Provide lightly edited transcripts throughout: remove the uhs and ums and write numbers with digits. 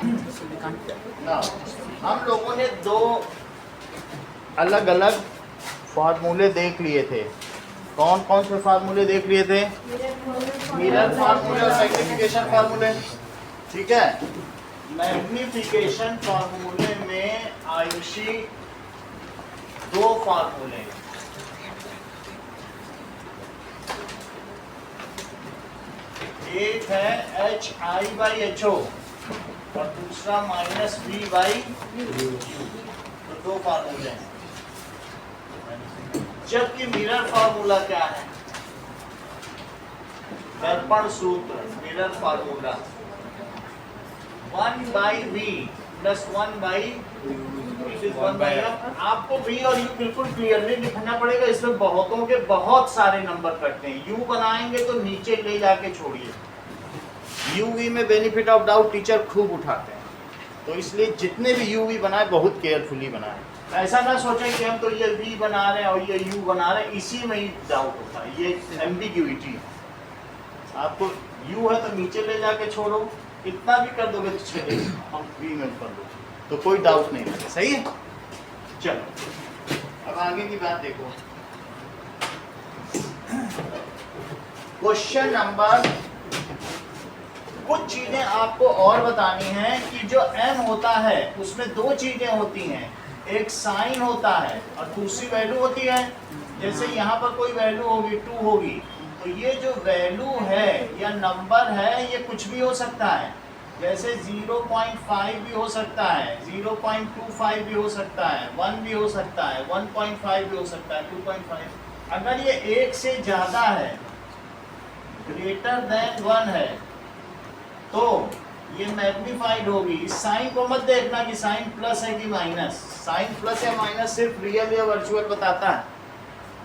ना हम लोगों ने दो अलग अलग फार्मूले देख लिए थे। कौन कौन से फार्मूले देख लिए थे? मिरर फार्मूले और मैग्निफिकेशन फार्मूले। ठीक है, मैग्निफिकेशन फार्मूले में आयुषी दो फार्मूले, एक है H I by H O और दूसरा माइनस वी बाई यू। तो दो फार्मूले हैं। जबकि मिरर फार्मूला क्या है? दर्पण सूत्र, mirror formula 1 by v plus 1 by आपको v और u बिल्कुल क्लियरली लिखना पड़ेगा। इसमें बहुतों के बहुत सारे नंबर कटते हैं। u बनाएंगे तो नीचे ले जाके छोड़िए। u v में बेनिफिट ऑफ डाउट टीचर खूब उठाते हैं, तो इसलिए जितने भी u v बनाए बहुत केयरफुली बनाए। ऐसा ना सोचें कि हम तो ये v बना रहे हैं और ये u बना रहे हैं, इसी में ही डाउट होता है। ये एम्बिग्यूइटी है। आपको u है तो नीचे ले जाके छोड़ो, इतना भी कर दोगे तो चलेगा, हम v में कर दो तो कोई डाउट नहीं है। सही है। चलो अब आगे की बात देखो। क्वेश्चन नंबर, कुछ चीजें आपको और बतानी है कि जो m होता है उसमें दो चीजें होती हैं, एक साइन होता है और दूसरी वैल्यू होती है। जैसे यहाँ पर कोई वैल्यू होगी 2 होगी, तो ये जो वैल्यू है या नंबर है ये कुछ भी हो सकता है। जैसे 0.5 भी हो सकता है, 0.25 भी हो सकता है, 1 भी हो सकता है, 1.5 भी हो सकता है, 2.5। अगर ये एक से ज्यादा है, ग्रेटर देन 1 है, तो ये मैग्नीफाइड होगी। इस साइन को मत देखना कि साइन प्लस है कि माइनस। साइन प्लस या माइनस सिर्फ रियल या वर्चुअल बताता है।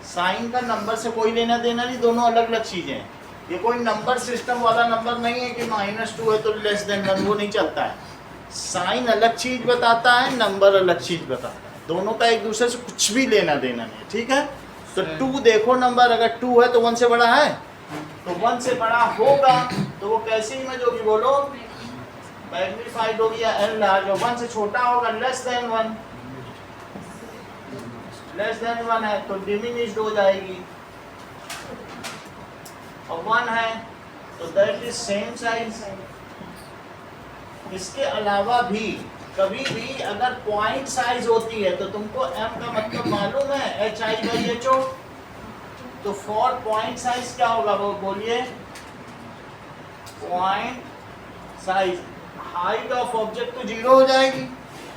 साइन का नंबर से कोई लेना देना नहीं, दोनों अलग अलग चीजें हैं। ये कोई नंबर सिस्टम वाला नंबर नहीं है कि -2 है तो लेस देन 1, वो नहीं चलता है। साइन अलग चीज बताता है, नंबर अलग चीज बताता है। दोनों का एक दूसरे से कुछ भी लेना देना नहीं। ठीक है, तो 2 देखो नंबर, अगर 2 है तो 1 से बड़ा है, तो 1 से बड़ा होगा तो वो कैसी इमेज होगी बोलो? मैग्नीफाइड होगी या एनलार्ज। 1 से छोटा होगा, लेस देन 1, लेस देन 1 है तो डिमिनिश्ड हो जाएगी, और 1 है तो दैट इज सेम साइज। इसके अलावा भी कभी भी अगर पॉइंट साइज होती है तो तुमको m का मतलब मालूम है, H I by H O. तो फॉर पॉइंट साइज क्या होगा वो बोलिए? Point size, height of object तो 0 हो जाएगी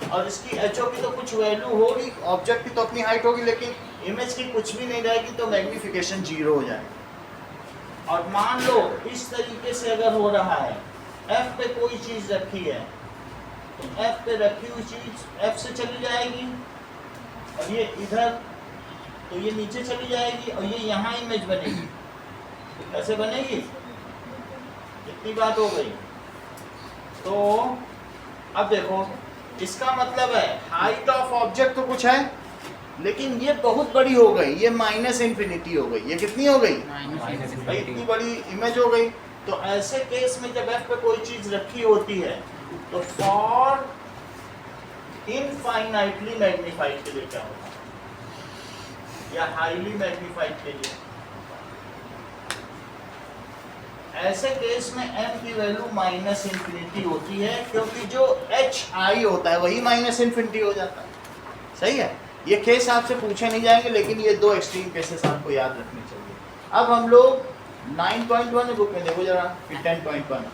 और इसकी एच ओ की तो कुछ वैल्यू होगी, ऑब्जेक्ट की तो अपनी हाइट होगी, लेकिन इमेज की कुछ भी नहीं रहेगी, तो मैग्निफिकेशन 0 हो जाएगा। और मान लो इस तरीके से अगर हो रहा है, f पे कोई चीज रखी है, तो f पे रखी हुई चीज f से चली जाएगी और ये इधर, तो ये नीचे चली जाएगी और ये यहाँ इमेज बनेगी। कैसे बनेगी? कितनी बात हो गई? तो अब देखो, इसका मतलब है हाइट ऑफ ऑब्जेक्ट तो कुछ है, लेकिन ये बहुत बड़ी हो गई, ये -∞ हो गई। ये कितनी हो गई? भाई इतनी बड़ी इमेज हो गई। तो ऐसे केस में जब f पे कोई चीज रखी होती है तो फॉर इनफाइनाइटली मैग्नीफाइड के लिए क्या होता है, या हाईली मैग्नीफाइड के लिए? ऐसे केस में m की वैल्यू -∞ होती है, क्योंकि जो h i होता है वही -∞ हो जाता है। सही है। ये केस आपसे पूछे नहीं जाएंगे, लेकिन ये दो एक्सट्रीम केसेस आपको याद रखने चाहिए। अब हम लोग 9.1 बुक में देखो जरा, 10.1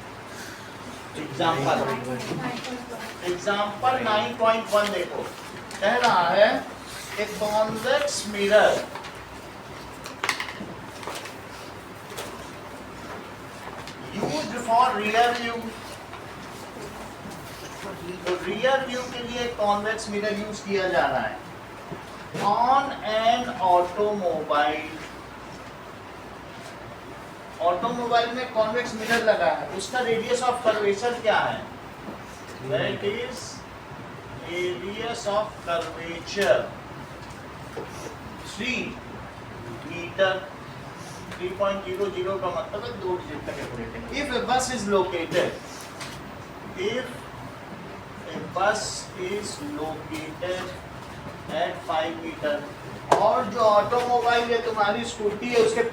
एग्जाम्पल 9.1 देखो। कह रहा है a convex mirror used for rear view. तो रियर व्यू के लिए कॉन्वेक्स मिरर यूज किया जा रहा है ऑन एन ऑटोमोबाइल। ऑटोमोबाइल में कॉन्वेक्स मिरर लगा है, उसका रेडियस ऑफ कर्वेचर क्या है? That is radius of curvature 3 metre. 3.00 का मतलब है 2 डिजिट तक एक्यूरेट है। इफ ए बस इज लोकेटेड, इफ बस इज लोकेटेड एट 5 मीटर। और जो ऑटोमोबाइल है, तुम्हारी स्कूटी है, उसके